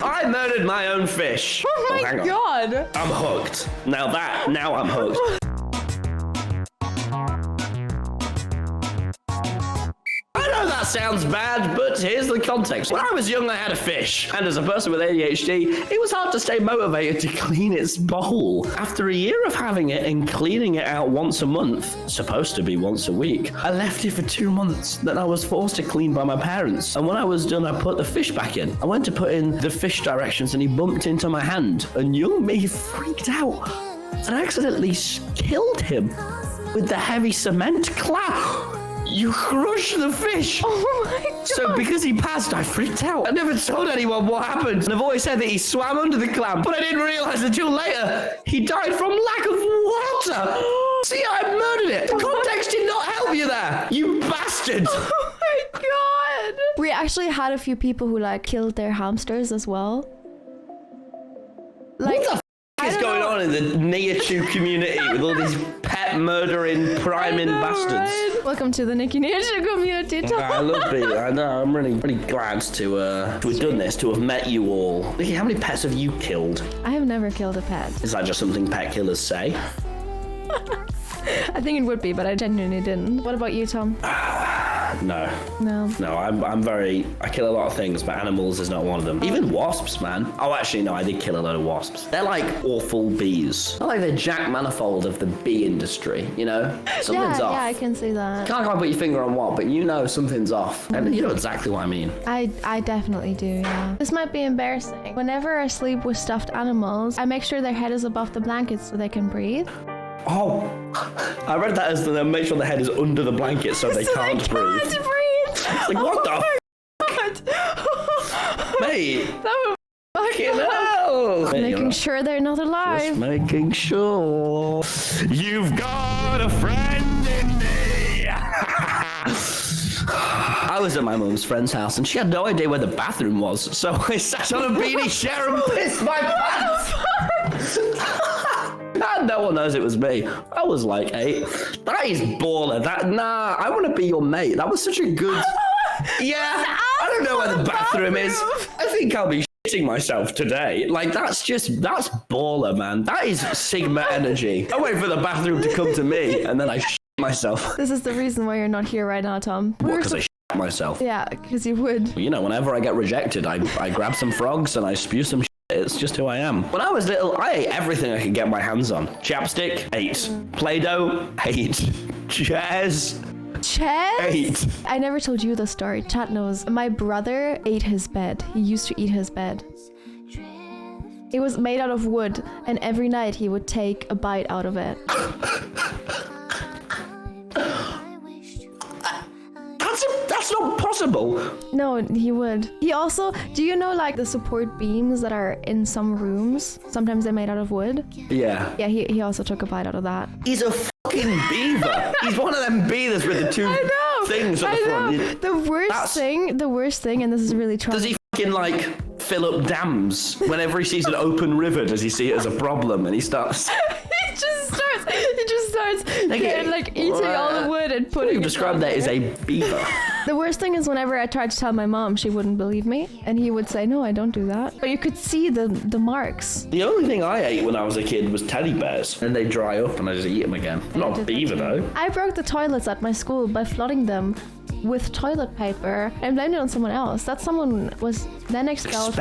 I murdered my own fish. Oh my god. I'm hooked. Now I'm hooked. I know that sounds bad, but here's the context. When I was young, I had a fish. And as a person with ADHD, it was hard to stay motivated to clean its bowl. After a year of having it and cleaning it out once a month, supposed to be once a week, I left it for 2 months. Then I was forced to clean by my parents. And when I was done, I put the fish back in. I went to put in the fish directions and he bumped into my hand. And young me freaked out and accidentally killed him with the heavy cement clap. You crushed the fish! Oh my god! So because he passed, I freaked out. I never told anyone what happened. And I've always said that he swam under the clam, but I didn't realize until later he died from lack of water. See, I murdered it. The context did not help you there, you bastard. Oh my god! We actually had a few people who like killed their hamsters as well. Like, what the is going on in the Neotu community with all these pet murdering, priming bastards? Right? Welcome to the Nikki Neotu community. I love it. I know. I'm really glad to have done this, to have met you all. Nikki, how many pets have you killed? I have never killed a pet. Is that just something pet killers say? I think it would be, but I genuinely didn't. What about you, Tom? No. No. I kill a lot of things, but animals is not one of them. Even wasps, man. Oh, actually, no, I did kill a load of wasps. They're like awful bees. They're like the Jack Manifold of the bee industry, you know? Something's off. Yeah, I can see that. Can't quite put your finger on what, but you know something's off. And you know exactly what I mean. I definitely do, yeah. This might be embarrassing. Whenever I sleep with stuffed animals, I make sure their head is above the blanket so they can breathe. Oh, I read that as the make sure the head is under the blanket so they can't breathe. It's like, what the mate? That would fucking hell. Making sure they're not alive. Just making sure. You've got a friend in me. I was at my mum's friend's house and she had no idea where the bathroom was, so I sat on a beanie chair and pissed my pants. No one knows it was me. I was like 8. That is baller. I want to be your mate. That was such a good... Yeah, I don't know where the bathroom is. I think I'll be shitting myself today. Like, that's baller, man. That is Sigma energy. I wait for the bathroom to come to me and then I shit myself. This is the reason why you're not here right now, Tom. What, because I shit myself? Yeah, because you would. You know, whenever I get rejected, I grab some frogs and I spew some shit. It's just who I am. When I was little, I ate everything I could get my hands on. Chapstick, ate. Play-Doh, ate. Chairs, ate. I never told you the story. Chat knows. My brother ate his bed. He used to eat his bed. It was made out of wood, and every night he would take a bite out of it. That's not possible. No, he would. He also, do you know like the support beams that are in some rooms? Sometimes they're made out of wood. Yeah. Yeah, he also took a bite out of that. He's a fucking beaver. He's one of them beavers with the two things on the front. The worst thing, and this is really tragic. Does he fucking like fill up dams? Whenever he sees an open river, does he see it as a problem and he starts... He just starts eating all the wood and putting it. You've described that as a beaver. The worst thing is whenever I tried to tell my mom, she wouldn't believe me, and he would say, "No, I don't do that." But you could see the marks. The only thing I ate when I was a kid was teddy bears, and they dry up and I just eat them again. I'm not a beaver though. I broke the toilets at my school by flooding them with toilet paper and blamed it on someone else. That someone was then expelled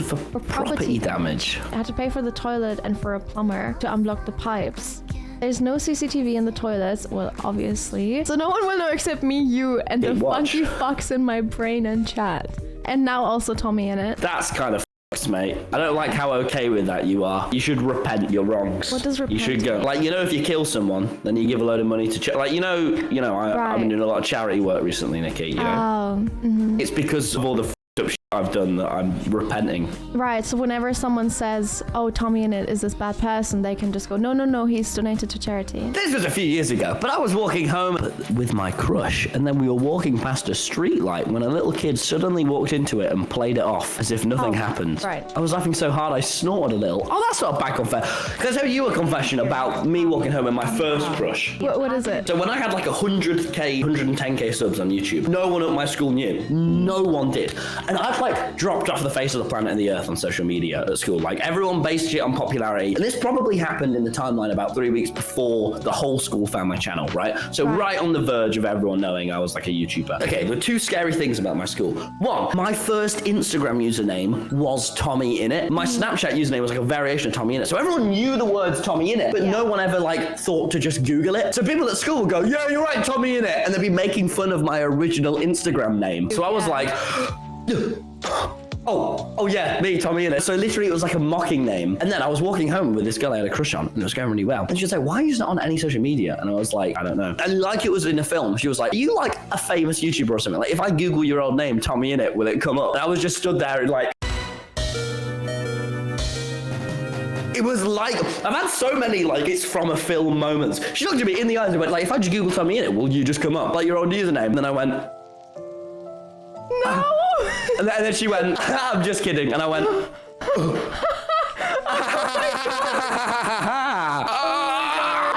for property damage. I had to pay for the toilet and for a plumber to unblock the pipes. There's no CCTV in the toilets, well, obviously. So no one will know except me, you, and the funky fucks in my brain and chat. And now also TommyInnit. That's kind of fucks, mate. I don't like how okay with that you are. You should repent your wrongs. What does repent You should go, like, you know, if you kill someone, then you give a load of money to like, I've been doing a lot of charity work recently, Nikki, you know. It's because of all the up shit I've done that I'm repenting. Right, so whenever someone says, oh, TommyInnit is this bad person, they can just go, no, he's donated to charity. This was a few years ago, but I was walking home with my crush, and then we were walking past a street light when a little kid suddenly walked into it and played it off as if nothing happened. Right. I was laughing so hard I snorted a little. Oh, that's not a bad confession. Can I tell you a confession about me walking home and my first crush? What is it? So when I had like 110k subs on YouTube, no one at my school knew. No one did. And I've had like dropped off the face of the planet and the earth on social media at school. Like everyone based it on popularity. And this probably happened in the timeline about 3 weeks before the whole school found my channel, right? So right on the verge of everyone knowing I was like a YouTuber. Okay, there were two scary things about my school. One, my first Instagram username was TommyInnit. My Snapchat username was like a variation of TommyInnit. So everyone knew the words TommyInnit, but no one ever like thought to just Google it. So people at school would go, yeah, you're right, TommyInnit. And they'd be making fun of my original Instagram name. So I was like, oh yeah, me, TommyInnit. So literally it was like a mocking name. And then I was walking home with this girl I had a crush on and it was going really well. And she was like, why are you not on any social media? And I was like, I don't know. And like it was in a film, she was like, are you like a famous YouTuber or something? Like if I Google your old name, TommyInnit, will it come up? And I was just stood there and like, it was like, I've had so many like it's from a film moments. She looked at me in the eyes and went like, if I just Google TommyInnit, will you just come up? Like your old username? And then I went, no. And then she went, I'm just kidding. And I went,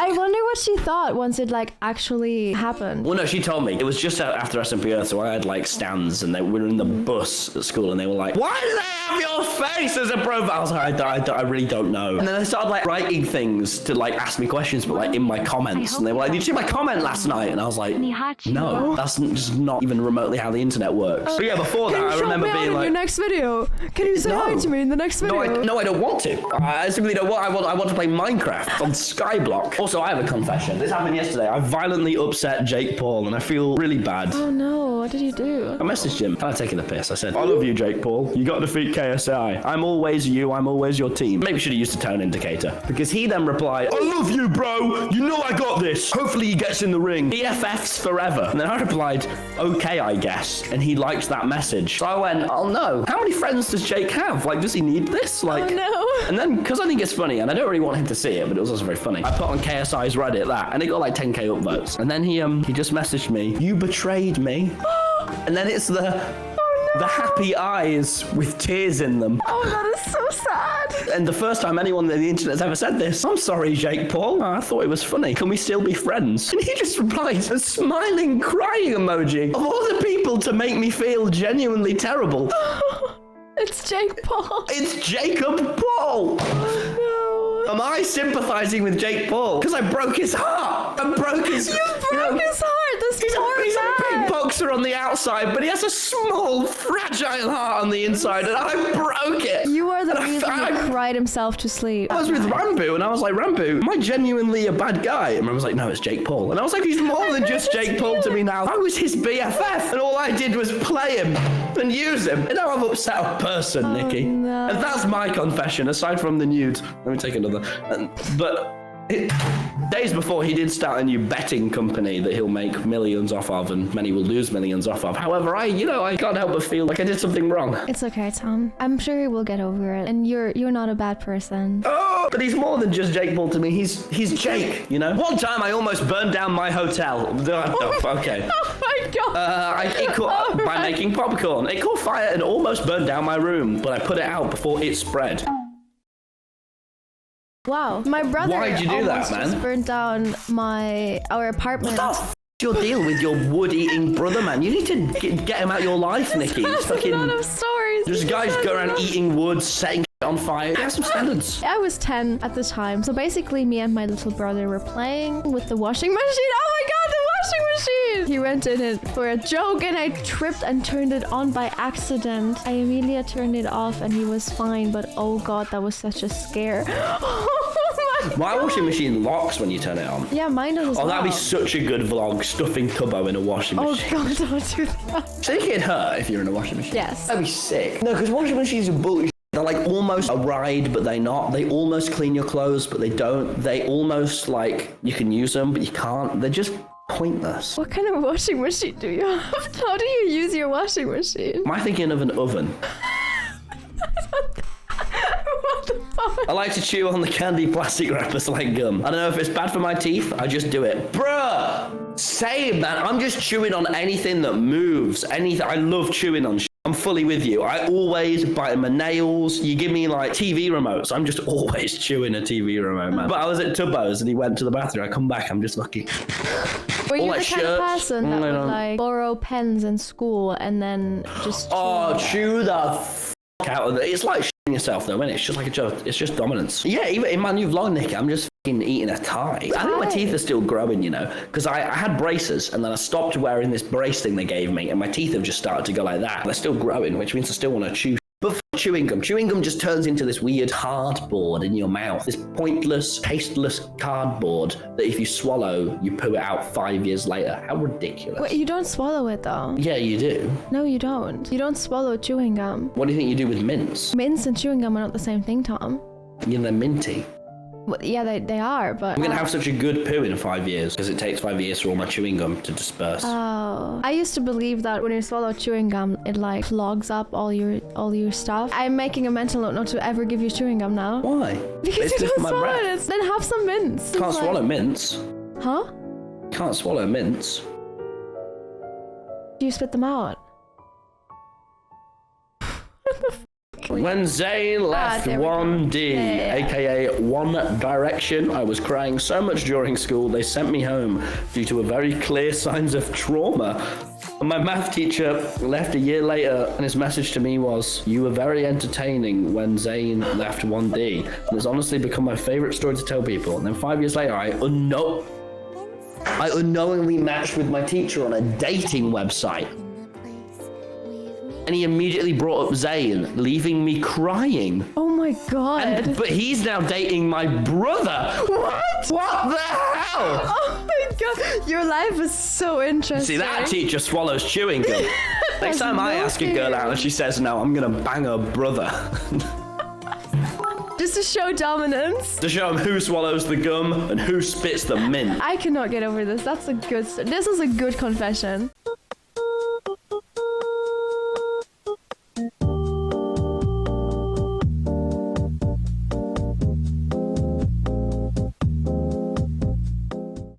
I wonder what she thought once it like actually happened. well, no, she told me. It was just after SMP Earth, so I had like stands and they were in the bus at school and they were like, why do they have your face as a profile? I was like, I really don't know. And then they started like writing things to like ask me questions, but like in my comments. And they were like, did you see my comment last night? And I was like, no, that's just not even remotely how the internet works. But yeah, before that, I remember being like, your next video. Can you say hi to me in the next video? No, I don't want to. I simply don't want. I want to play Minecraft on Skyblock. Also, I have a confession. This happened yesterday. I violently upset Jake Paul, and I feel really bad. Oh no, what did you do? I messaged him. I taking the piss. I said, I love you, Jake Paul. You got to defeat KSI. I'm always you. I'm always your team. Maybe should have used a tone indicator. Because he then replied, I love you, bro. You know I got this. Hopefully he gets in the ring. BFFs forever. And then I replied, okay, I guess. And he liked that message. So I went, oh no. How many friends does Jake have? Like, does he need this? Like, oh no. And then, because I think it's funny, and I don't really want him to see it, but it was also very funny, I put on KSI's Reddit that, and it got like 10k upvotes. And then he just messaged me, you betrayed me. And then it's the happy eyes with tears in them. Oh, that is so sad. And the first time anyone on the internet's ever said this, I'm sorry, Jake Paul. I thought it was funny. Can we still be friends? And he just replied, a smiling, crying emoji. Of all the people to make me feel genuinely terrible. It's Jake Paul. It's Jacob Paul. Oh no. Am I sympathizing with Jake Paul? Because I broke his heart. I broke his... You broke his heart. This He's a big boxer on the outside, but he has a small, fragile heart on the inside, and I broke it. You are the reason he cried himself to sleep. I was with Rambo, and I was like, Rambo, am I genuinely a bad guy? And I was like, no, it's Jake Paul. And I was like, he's more than just Jake Paul to me now. I was his BFF, and all I did was play him and use him. And now I've upset a person, Nikki. No. And that's my confession, aside from the nude. Let me take another. Days before, he did start a new betting company that he'll make millions off of, and many will lose millions off of. However, I can't help but feel like I did something wrong. It's okay, Tom. I'm sure we'll get over it. And you're not a bad person. Oh, but he's more than just Jake Paul to me. He's Jake, you know? One time I almost burned down my hotel. Okay. Oh my god. By making popcorn. It caught fire and almost burned down my room, but I put it out before it spread. Wow. My brother Why'd you do that, man? just burned down our apartment. What the f*** is your deal with your wood-eating brother, man? You need to get him out of your life, Nikki. He's fucking... a lot of stories. Just guys go around eating wood, setting on fire. Have some standards. I was 10 at the time. So basically me and my little brother were playing with the washing machine. Oh my god, the washing machine! He went in it for a joke and I tripped and turned it on by accident. I immediately turned it off and he was fine, but oh god, that was such a scare. My washing machine locks when you turn it on. Yeah, mine does as well. Oh, that'd be such a good vlog, stuffing Tubbo in a washing machine. Oh god, don't do that. So you get hurt if you're in a washing machine? Yes. That'd be sick. No, because washing machines are bullshit. They're like almost a ride, but they're not. They almost clean your clothes, but they don't. They almost like, you can use them, but you can't. They're just pointless. What kind of washing machine do you have? How do you use your washing machine? Am I thinking of an oven? I like to chew on the candy plastic wrappers like gum. I don't know if it's bad for my teeth, I just do it. Bruh! Same, man. I'm just chewing on anything that moves. Anything. I love chewing on shit. I'm fully with you. I always bite my nails. You give me like TV remotes, I'm just always chewing a TV remote, man. But I was at Tubbo's and he went to the bathroom. I come back, I'm just lucky. Were you like the kind of person that would like borrow pens in school and then just chew the out of it? It's like shitting yourself though, isn't it? It's just like a joke. It's just dominance. Yeah, even in my new vlog, Nick, I'm just fucking eating a tie. I think my teeth are still growing, you know, because I had braces and then I stopped wearing this brace thing they gave me and my teeth have just started to go like that. They're still growing, which means I still want to chew. But chewing gum just turns into this weird cardboard in your mouth. This pointless, tasteless cardboard that if you swallow, you poo it out 5 years later. How ridiculous. Wait, you don't swallow it though? Yeah, you do. No, you don't. You don't swallow chewing gum. What do you think you do with mints? Mints and chewing gum are not the same thing, Tom. Yeah, they're minty. Well, yeah, they are, but... I'm going to have such a good poo in 5 years because it takes 5 years for all my chewing gum to disperse. Oh. I used to believe that when you swallow chewing gum, it like clogs up all your stuff. I'm making a mental note not to ever give you chewing gum now. Why? Because you don't swallow it. Then have some mints. Can't swallow mints. Huh? Can't swallow mints. Do you spit them out? When Zayn left 1D, aka One Direction, I was crying so much during school they sent me home due to a very clear signs of trauma. And my math teacher left a year later and his message to me was, "You were very entertaining when Zayn left 1D." And it's honestly become my favourite story to tell people. And then 5 years later, I unknowingly matched with my teacher on a dating website. And he immediately brought up Zayn, leaving me crying. Oh my god. But he's now dating my brother. What? What the hell? Oh my god. Your life is so interesting. See, that teacher swallows chewing gum. Next time I ask a girl out and she says no, I'm going to bang her brother. Just to show dominance. To show him who swallows the gum and who spits the mint. I cannot get over this. This is a good confession.